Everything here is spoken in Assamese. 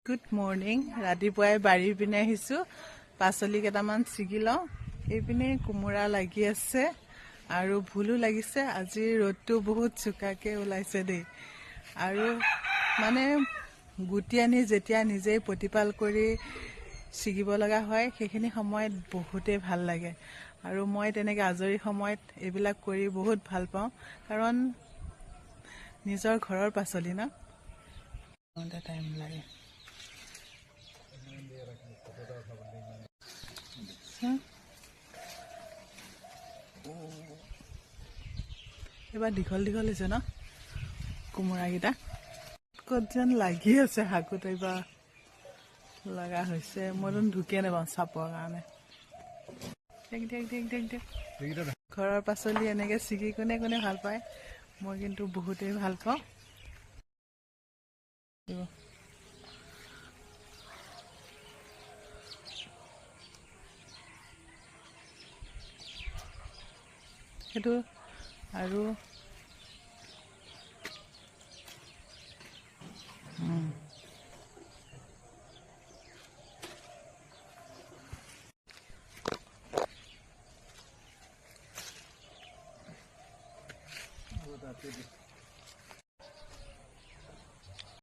Good morning. ৰাতিপুৱাই বাৰীৰ পিনে আহিছোঁ, পাচলি কেইটামান ছিগি লওঁ। এইপিনে কোমোৰা লাগি আছে আৰু ভোলো লাগিছে। আজি ৰ'দটো বহুত চোকাকৈ ওলাইছে দেই। আৰু মানে গুটি আনি যেতিয়া নিজেই প্ৰতিপাল কৰি ছিগিব লগা হয়, সেইখিনি সময়ত বহুতেই ভাল লাগে। আৰু মই তেনেকৈ আজৰি সময়ত এইবিলাক কৰি বহুত ভাল পাওঁ, কাৰণ নিজৰ ঘৰৰ পাচলি ন, টাইম লাগে। এইবাৰ দীঘল দীঘল হৈছে ন কোমোৰাকেইটা, ক'ত যেন লাগি আছে, শাকুত এইবাৰ লগা হৈছে। মইতো ঢুকিয়ে নাপাওঁ চাপৰ কাৰণে। ঘৰৰ পাচলি এনেকৈ ছিগি কোনে কোনে ভাল পায়? মই কিন্তু বহুতেই ভাল পাওঁ। সেইটো আৰু